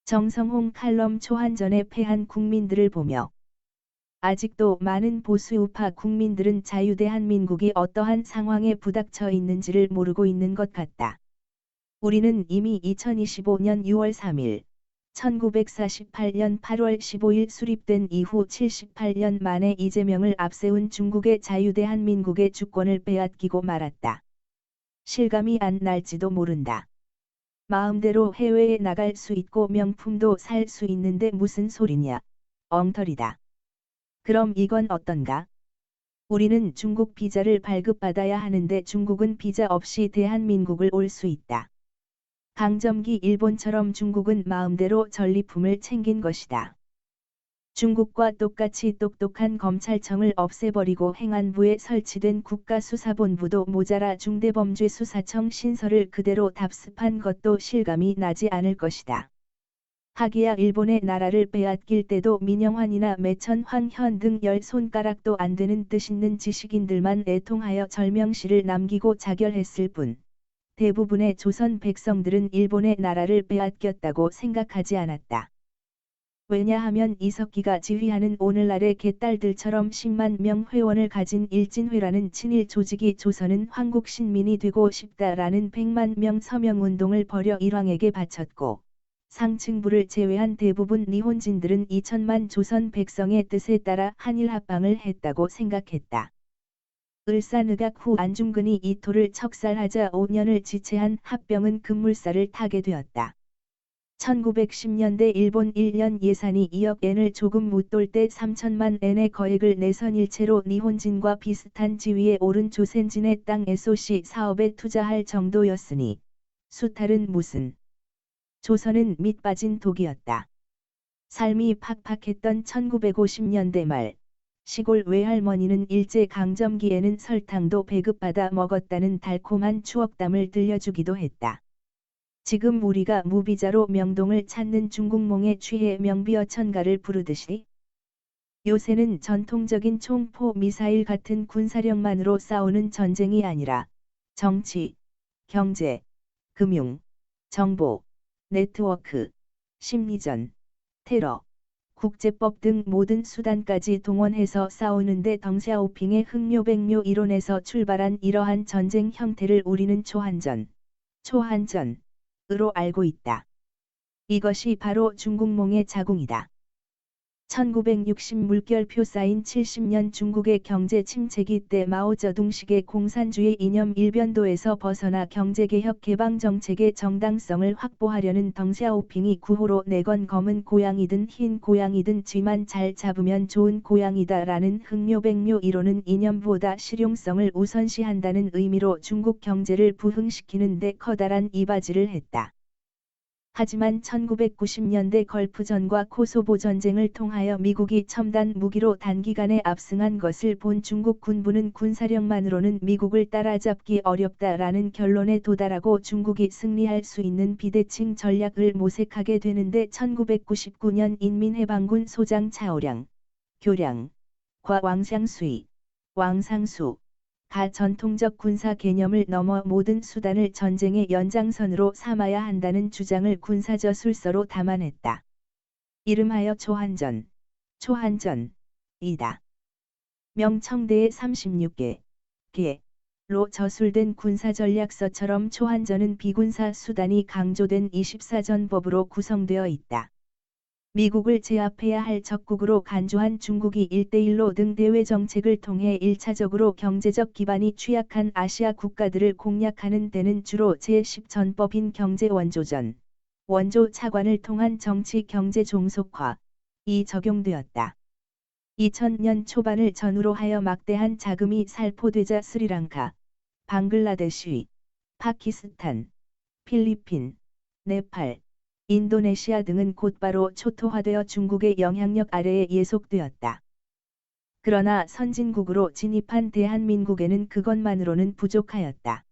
정성홍 칼럼 초한전에 패한 국민들을 보며 아직도 많은 보수 우파 국민들은 자유대한민국이 어떠한 상황에 부닥쳐 있는지를 모르고 있는 것 같다. 우리는 이미 2025년 6월 3일, 1948년 8월 15일 수립된 이후 78년 만에 이재명을 앞세운 중국의 자유대한민국의 주권을 빼앗기고 말았다. 실감이 안 날지도 모른다. 마음대로 해외에 나갈 수 있고 명품도 살 수 있는데 무슨 소리냐? 엉터리다. 그럼 이건 어떤가? 우리는 중국 비자를 발급받아야 하는데 중국은 비자 없이 대한민국을 올 수 있다. 강점기 일본처럼 중국은 마음대로 전리품을 챙긴 것이다. 중국과 똑같이 똑똑한 검찰청을 없애버리고 행안부에 설치된 국가수사본부도 모자라 중대범죄수사청 신설을 그대로 답습한 것도 실감이 나지 않을 것이다. 하기야 일본의 나라를 빼앗길 때도 민영환이나 매천 황현 등 10손가락도 안 되는 뜻있는 지식인들만 애통하여 절명시를 남기고 자결했을 뿐, 대부분의 조선 백성들은 일본의 나라를 빼앗겼다고 생각하지 않았다. 왜냐하면 이석기가 지휘하는 오늘날의 개딸들처럼 10만 명 회원을 가진 일진회라는 친일 조직이 조선은 황국 신민이 되고 싶다라는 100만 명 서명운동을 벌여 일왕에게 바쳤고, 상층부를 제외한 대부분 니혼진들은 2천만 조선 백성의 뜻에 따라 한일합방을 했다고 생각했다. 을사늑약 후 안중근이 이토를 척살하자 5년을 지체한 합병은 급물살을 타게 되었다. 1910년대 일본 1년 예산이 2억 엔을 조금 묻돌 때 3천만 엔의 거액을 내선 일체로 니혼진과 비슷한 지위에 오른 조센진의 땅 SOC 사업에 투자할 정도였으니 수탈은 무슨. 조선은 밑빠진 독이었다. 삶이 팍팍했던 1950년대 말, 시골 외할머니는 일제강점기에는 설탕도 배급받아 먹었다는 달콤한 추억담을 들려주기도 했다. 지금 우리가 무비자로 명동을 찾는 중국몽에 취해 명비어천가를 부르듯이 요새는 전통적인 총포 미사일 같은 군사력만으로 싸우는 전쟁이 아니라 정치, 경제, 금융, 정보, 네트워크, 심리전, 테러, 국제법 등 모든 수단까지 동원해서 싸우는데 덩샤오핑의 흑묘백묘 이론에서 출발한 이러한 전쟁 형태를 우리는 초한전으로 알고 있다. 이것이 바로 중국몽의 자궁이다. 1960 물결표 쌓인 70년 중국의 경제 침체기 때 마오쩌둥식의 공산주의 이념 일변도에서 벗어나 경제개혁 개방 정책의 정당성을 확보하려는 덩샤오핑이 구호로 내건 검은 고양이든 흰 고양이든 쥐만 잘 잡으면 좋은 고양이다라는 흑묘백묘 이론은 이념보다 실용성을 우선시한다는 의미로 중국 경제를 부흥시키는 데 커다란 이바지를 했다. 하지만 1990년대 걸프전과 코소보 전쟁을 통하여 미국이 첨단 무기로 단기간에 압승한 것을 본 중국 군부는 군사력만으로는 미국을 따라잡기 어렵다라는 결론에 도달하고 중국이 승리할 수 있는 비대칭 전략을 모색하게 되는데 1999년 인민해방군 소장 차오량, 교량과 왕상수, 가 전통적 군사 개념을 넘어 모든 수단을 전쟁의 연장선으로 삼아야 한다는 주장을 군사저술서로 담아냈다. 이름하여 초한전이다. 명청대의 36개로 저술된 군사전략서처럼 초한전은 비군사 수단이 강조된 24전법으로 구성되어 있다. 미국을 제압해야 할 적국으로 간주한 중국이 1대1로 등 대외 정책을 통해 1차적으로 경제적 기반이 취약한 아시아 국가들을 공략하는 데는 주로 제10전법인 원조 차관을 통한 정치 경제 종속화이 적용되었다. 2000년 초반을 전후로 하여 막대한 자금이 살포되자 스리랑카, 방글라데시, 파키스탄, 필리핀, 네팔, 인도네시아 등은 곧바로 초토화되어 중국의 영향력 아래에 예속되었다. 그러나 선진국으로 진입한 대한민국에는 그것만으로는 부족하였다.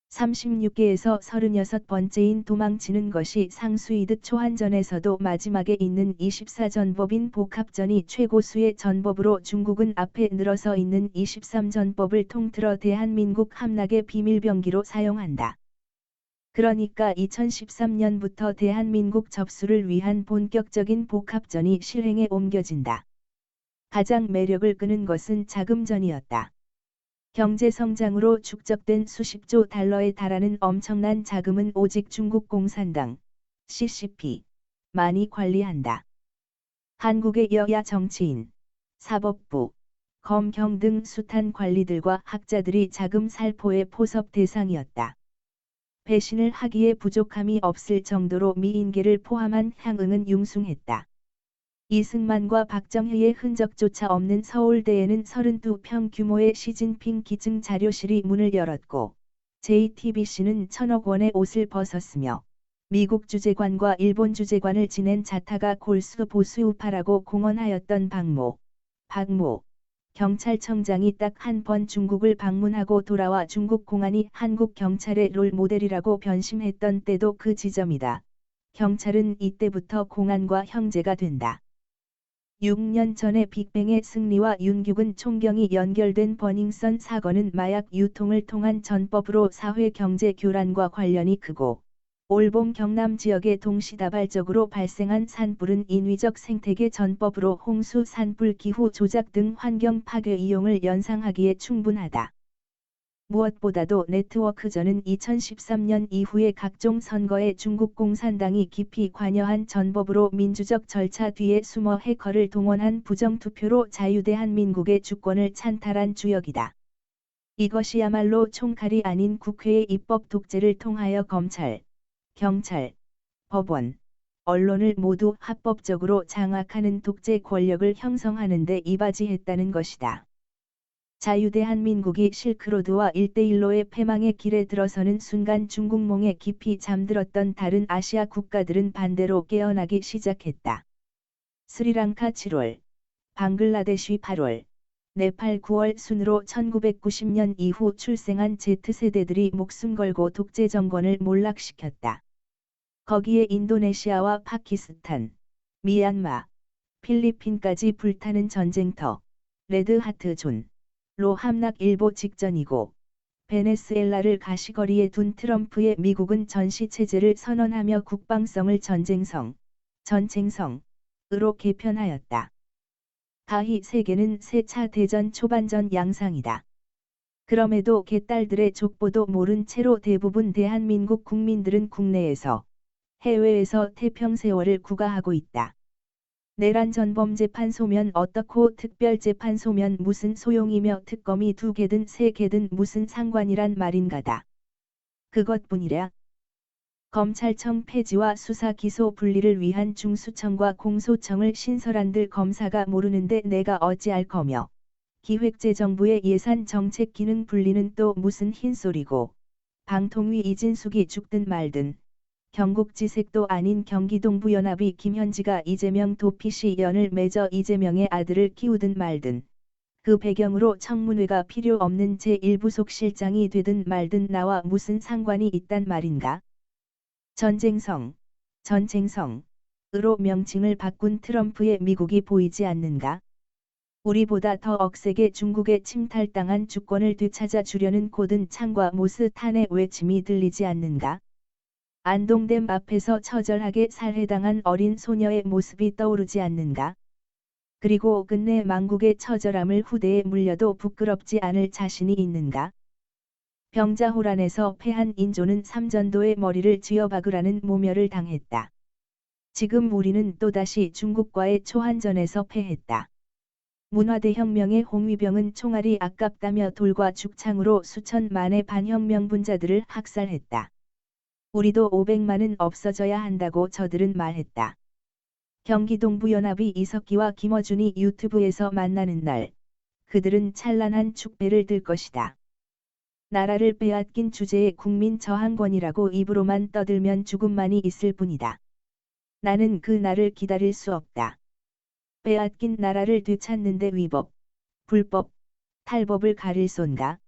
36개에서 36번째인 도망치는 것이 상수이듯 초한전에서도 마지막에 있는 24전법인 복합전이 최고수의 전법으로 중국은 앞에 늘어서 있는 23전법을 통틀어 대한민국 함락의 비밀병기로 사용한다. 그러니까 2013년부터 대한민국 접수를 위한 본격적인 복합전이 실행에 옮겨진다. 가장 매력을 끄는 것은 자금전이었다. 경제성장으로 축적된 수십조 달러에 달하는 엄청난 자금은 오직 중국 공산당, CCP,만이 관리한다. 한국의 여야 정치인, 사법부, 검경 등 숱한 관리들과 학자들이 자금 살포의 포섭 대상이었다. 배신을 하기에 부족함이 없을 정도로 미인계를 포함한 향응은 융숭했다. 이승만과 박정희의 흔적조차 없는 서울대에는 32평 규모의 시진핑 기증 자료실이 문을 열었고, JTBC는 1,000억 원의 옷을 벗었으며, 미국 주재관과 일본 주재관을 지낸 자타가 골수 보수 우파라고 공언하였던 박모 경찰청장이 딱 한 번 중국을 방문하고 돌아와 중국 공안이 한국 경찰의 롤 모델이라고 변심했던 때도 그 지점이다. 경찰은 이때부터 공안과 형제가 된다. 6년 전의 빅뱅의 승리와 윤규근 총경이 연결된 버닝썬 사건은 마약 유통을 통한 전법으로 사회 경제 교란과 관련이 크고, 올봄 경남 지역에 동시다발적으로 발생한 산불은 인위적 생태계 전법으로 홍수 산불 기후 조작 등 환경 파괴 이용을 연상하기에 충분하다. 무엇보다도 네트워크전은 2013년 이후의 각종 선거에 중국 공산당이 깊이 관여한 전법으로 민주적 절차 뒤에 숨어 해커를 동원한 부정투표로 자유대한민국의 주권을 찬탈한 주역이다. 이것이야말로 총칼이 아닌 국회의 입법 독재를 통하여 검찰, 경찰, 법원, 언론을 모두 합법적으로 장악하는 독재 권력을 형성하는 데 이바지했다는 것이다. 자유대한민국이 실크로드와 1대1로의 패망의 길에 들어서는 순간 중국몽에 깊이 잠들었던 다른 아시아 국가들은 반대로 깨어나기 시작했다. 스리랑카 7월, 방글라데시 8월, 네팔 9월 순으로 1990년 이후 출생한 Z세대들이 목숨 걸고 독재 정권을 몰락시켰다. 거기에 인도네시아와 파키스탄, 미얀마, 필리핀까지 불타는 전쟁터, 레드하트 존로 함락일보 직전이고, 베네수엘라를 가시거리에 둔 트럼프의 미국은 전시체제를 선언하며 국방성을 전쟁성으로 개편하였다. 가히 세계는 세차 대전 초반전 양상이다. 그럼에도 개딸들의 족보도 모른 채로 대부분 대한민국 국민들은 국내에서 해외에서 태평세월을 구가하고 있다. 내란 전범재판소면 어떻고 특별재판소면 무슨 소용이며 특검이 2개든 3개든 무슨 상관이란 말인가다. 그것뿐이랴. 검찰청 폐지와 수사 기소 분리를 위한 중수청과 공소청을 신설한들 검사가 모르는데 내가 어찌할 거며, 기획재정부의 예산 정책 기능 분리는 또 무슨 흰소리고, 방통위 이진숙이 죽든 말든, 경국지색도 아닌 경기동부연합이 김현지가 이재명 도피시 연을 맺어 이재명의 아들을 키우든 말든, 그 배경으로 청문회가 필요 없는 제1부속실장이 되든 말든 나와 무슨 상관이 있단 말인가? 전쟁성으로 명칭을 바꾼 트럼프의 미국이 보이지 않는가? 우리보다 더 억세게 중국에 침탈당한 주권을 되찾아 주려는 고든 창과 모스탄의 외침이 들리지 않는가? 안동댐 앞에서 처절하게 살해당한 어린 소녀의 모습이 떠오르지 않는가? 그리고 끝내 망국의 처절함을 후대에 물려도 부끄럽지 않을 자신이 있는가? 병자호란에서 패한 인조는 삼전도의 머리를 쥐어박으라는 모멸을 당했다. 지금 우리는 또다시 중국과의 초한전에서 패했다. 문화대혁명의 홍위병은 총알이 아깝다며 돌과 죽창으로 수천만의 반혁명분자들을 학살했다. 우리도 500만은 없어져야 한다고 저들은 말했다. 경기동부연합이 이석기와 김어준이 유튜브에서 만나는 날, 그들은 찬란한 축배를 들 것이다. 나라를 빼앗긴 주제에 국민 저항권이라고 입으로만 떠들면 죽음만이 있을 뿐이다. 나는 그 날을 기다릴 수 없다. 빼앗긴 나라를 되찾는데 위법, 불법, 탈법을 가릴 손가?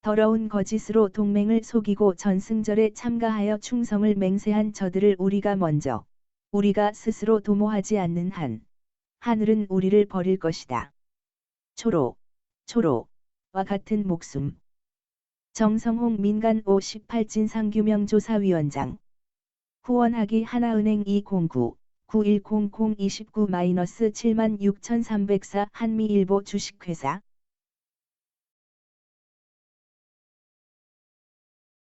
더러운 거짓으로 동맹을 속이고 전승절에 참가하여 충성을 맹세한 저들을 우리가 스스로 도모하지 않는 한, 하늘은 우리를 버릴 것이다. 초로와 같은 목숨. 정성홍 민간 58진상규명조사위원장. 후원하기 하나은행 209-910029-76,304 한미일보 주식회사